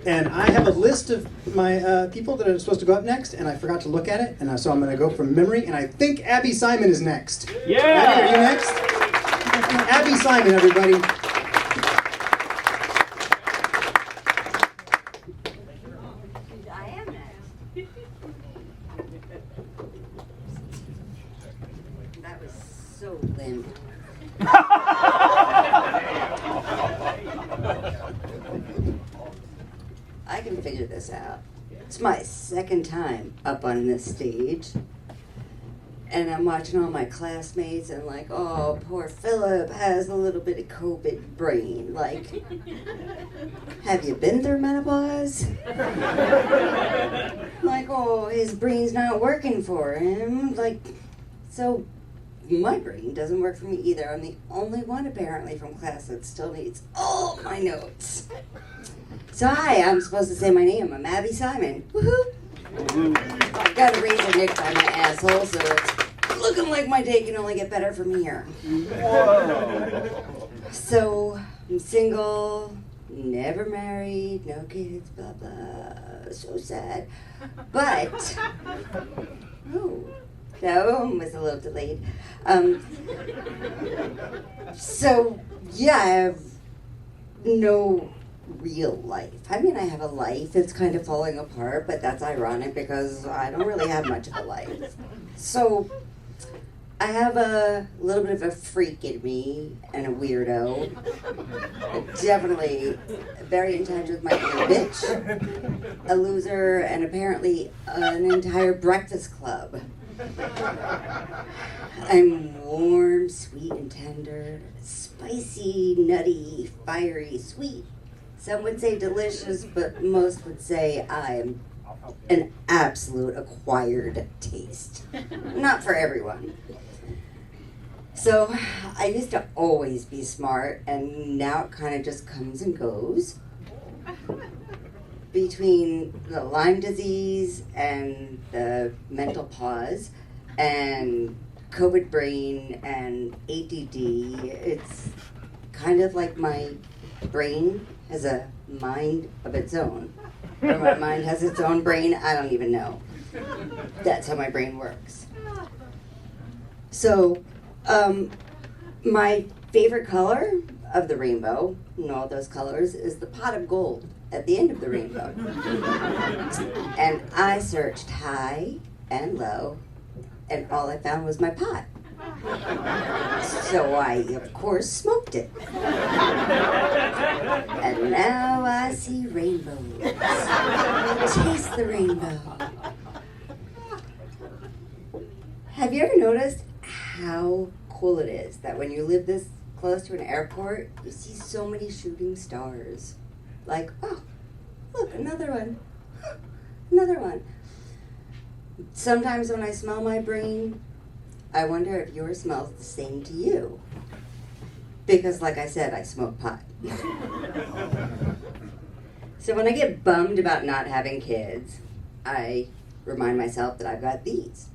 And I have a list of my people that are supposed to go up next, and I forgot to look at it, and so I'm going to go from memory, and I think Abby Simon is next. Yeah! Abby, are you next? Abby Simon, everybody. I am next. That was so limp. I can figure this out. It's my second time up on this stage. And I'm watching all my classmates and like, oh, poor Philip has a little bit of COVID brain. Like, have you been through menopause? Like, oh, his brain's not working for him. Like, so my brain doesn't work for me either. I'm the only one apparently from class that still needs all my notes. So hi, I'm supposed to say my name. I'm Abby Simon. Woohoo! I've got a razor nicked by my asshole, so it's looking like my day can only get better from here. Whoa. So I'm single, never married, no kids, blah blah. So sad. But oh, that one was a little delayed. So yeah, I have no real life. I mean, I have a life. It's kind of falling apart, but that's ironic because I don't really have much of a life. So I have a little bit of a freak in me and a weirdo. Definitely very in touch with my inner bitch, a loser, and apparently an entire breakfast club. I'm warm, sweet, and tender, spicy, nutty, fiery, sweet. Some would say delicious, but most would say I am an absolute acquired taste. Not for everyone. So I used to always be smart, and now it kind of just comes and goes. Between the Lyme disease and the mental pause and COVID brain and ADD, it's kind of like my brain has a mind of its own. Or my mind has its own brain, I don't even know. That's how my brain works. So, my favorite color of the rainbow, and all those colors, is the pot of gold at the end of the rainbow. And I searched high and low, and all I found was my pot. So I, of course, smoked it. And now I see rainbows. Chase the rainbow. Have you ever noticed how cool it is that when you live this close to an airport, you see so many shooting stars? Like, oh, look, another one. Another one. Sometimes when I smell my brain, I wonder if yours smells the same to you. Because like I said, I smoke pot. So when I get bummed about not having kids, I remind myself that I've got these.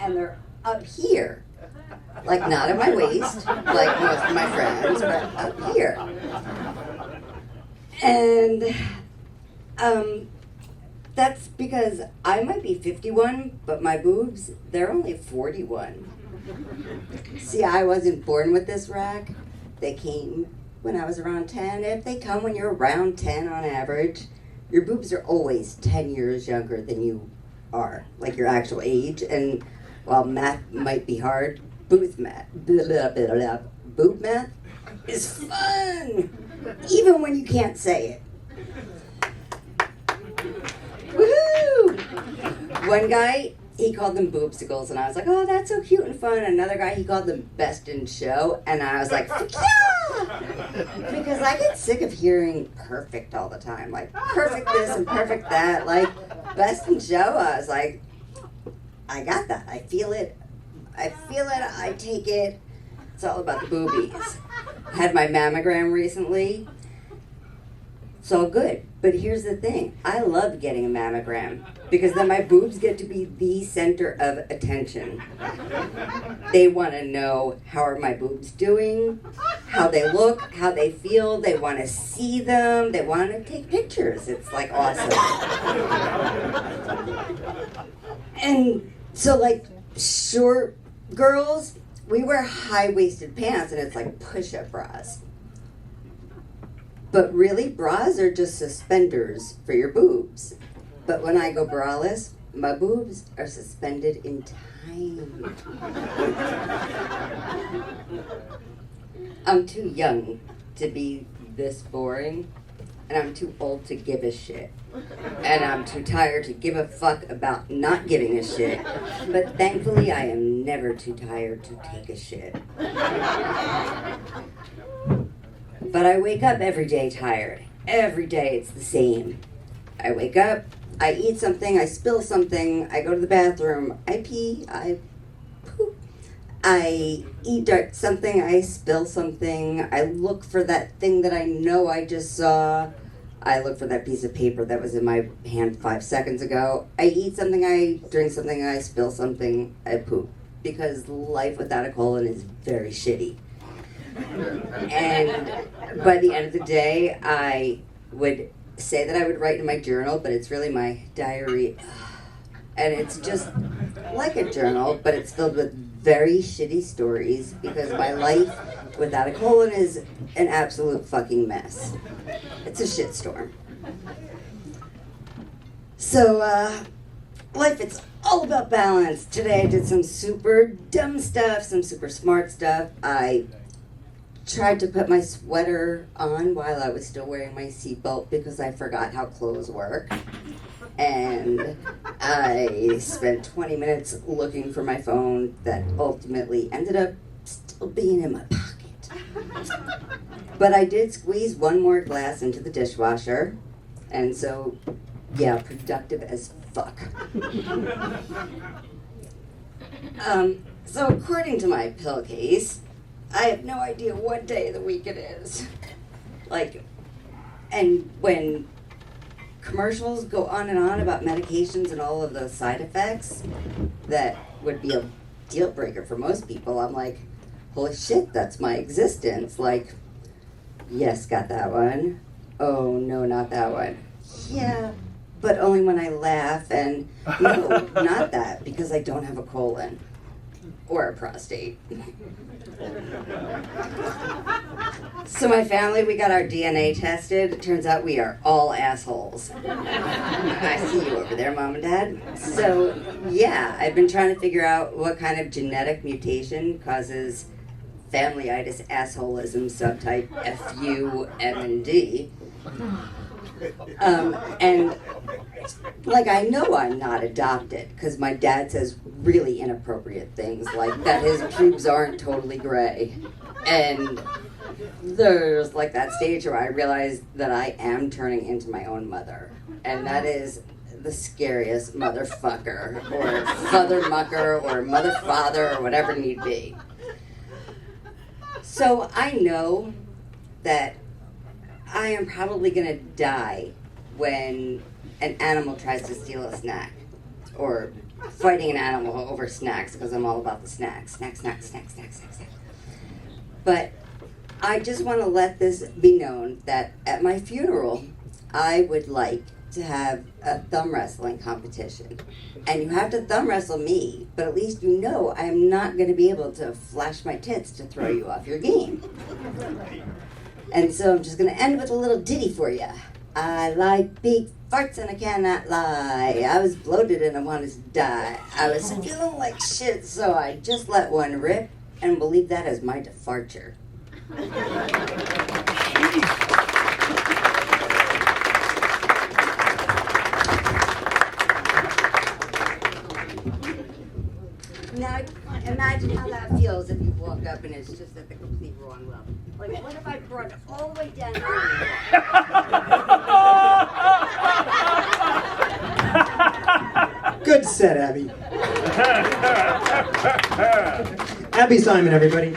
And they're up here. Like not at my waist, like most of my friends, but up here. And that's because I might be 51, but my boobs, they're only 41. See, I wasn't born with this rack. They came when I was around 10. If they come when you're around 10 on average, your boobs are always 10 years younger than you are, like your actual age. And while math might be hard, boob math is fun, even when you can't say it. Woohoo! One guy, he called them boobsicles, and I was like, oh, that's so cute and fun. Another guy, he called them best in show, and I was like, yeah! Because I get sick of hearing perfect all the time, like perfect this and perfect that, like best in show. I was like, I got that. I feel it. I take it. It's all about the boobies. I had my mammogram recently. It's all good. But here's the thing. I love getting a mammogram because then my boobs get to be the center of attention. They want to know, how are my boobs doing, how they look, how they feel. They want to see them. They want to take pictures. It's like awesome. And so like short girls, we wear high-waisted pants and it's like push-up bras. But really, bras are just suspenders for your boobs. But when I go braless, my boobs are suspended in time. I'm too young to be this boring, and I'm too old to give a shit. And I'm too tired to give a fuck about not giving a shit. But thankfully, I am never too tired to take a shit. But I wake up every day tired. Every day it's the same. I wake up, I eat something, I spill something, I go to the bathroom, I pee, I poop. I eat something, I spill something, I look for that thing that I know I just saw. I look for that piece of paper that was in my hand 5 seconds ago. I eat something, I drink something, I spill something, I poop. Because life without a colon is very shitty. And by the end of the day, I would say that I would write in my journal, but it's really my diary. And it's just like a journal, but it's filled with very shitty stories because my life without a colon is an absolute fucking mess. It's a shitstorm. So, life, it's all about balance. Today I did some super dumb stuff, some super smart stuff. I tried to put my sweater on while I was still wearing my seatbelt because I forgot how clothes work. And I spent 20 minutes looking for my phone that ultimately ended up still being in my pocket. But I did squeeze one more glass into the dishwasher, and so, yeah, productive as fuck. So according to my pill case, I have no idea what day of the week it is. Like, and when commercials go on and on about medications and all of the side effects that would be a deal breaker for most people, I'm like, holy shit, that's my existence. Like, yes, got that one. Oh, no, not that one. Yeah, but only when I laugh, and no, not that, because I don't have a colon or a prostate. So my family, we got our DNA tested. It turns out we are all assholes. I see you over there, Mom and Dad. So, yeah, I've been trying to figure out what kind of genetic mutation causes familyitis assholism subtype FUMND. And, like, I know I'm not adopted, because my dad says really inappropriate things, like that his pubes aren't totally gray. And there's, like, that stage where I realize that I am turning into my own mother. And that is the scariest motherfucker, or father mucker, or mother father, or whatever need be. So I know that I am probably going to die when an animal tries to steal a snack, or fighting an animal over snacks, because I'm all about the snacks. Snack, snack, snack, snack, snack, snack. But I just want to let this be known that at my funeral, I would like to have a thumb wrestling competition. And you have to thumb wrestle me, but at least you know I am not going to be able to flash my tits to throw you off your game. And so I'm just going to end with a little ditty for you. I like big farts and I cannot lie. I was bloated and I wanted to die. I was feeling like shit, so I just let one rip and believe that as my departure. Now, imagine how that feels if you walk up and it's just at the complete wrong level. Like, what if I brought it all the way down here? Good set, Abby. Abby Simon, everybody.